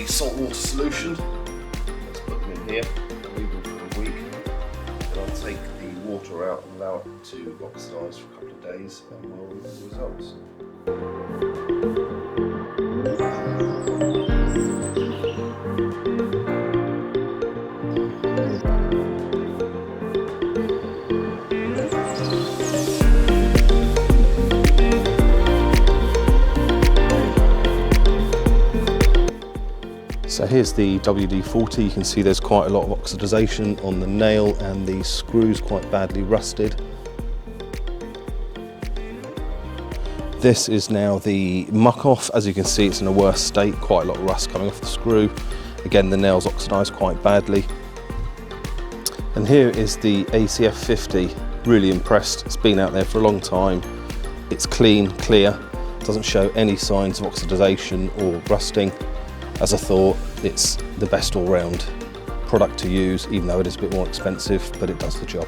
the salt water solution. Let's put them in here, leave them for a week. Then I'll take the water out and allow it to oxidise for a couple of days, and we'll look at the results. So here's the WD40. You can see there's quite a lot of oxidisation on the nail and the screws quite badly rusted. This is now the Muc-Off. As you can see, it's in a worse state, quite a lot of rust coming off the screw. Again, the nail's oxidised quite badly. And here is the ACF50. Really impressed. It's been out there for a long time. It's clean, clear, doesn't show any signs of oxidisation or rusting. As I thought, it's the best all-round product to use, even though it is a bit more expensive, but it does the job.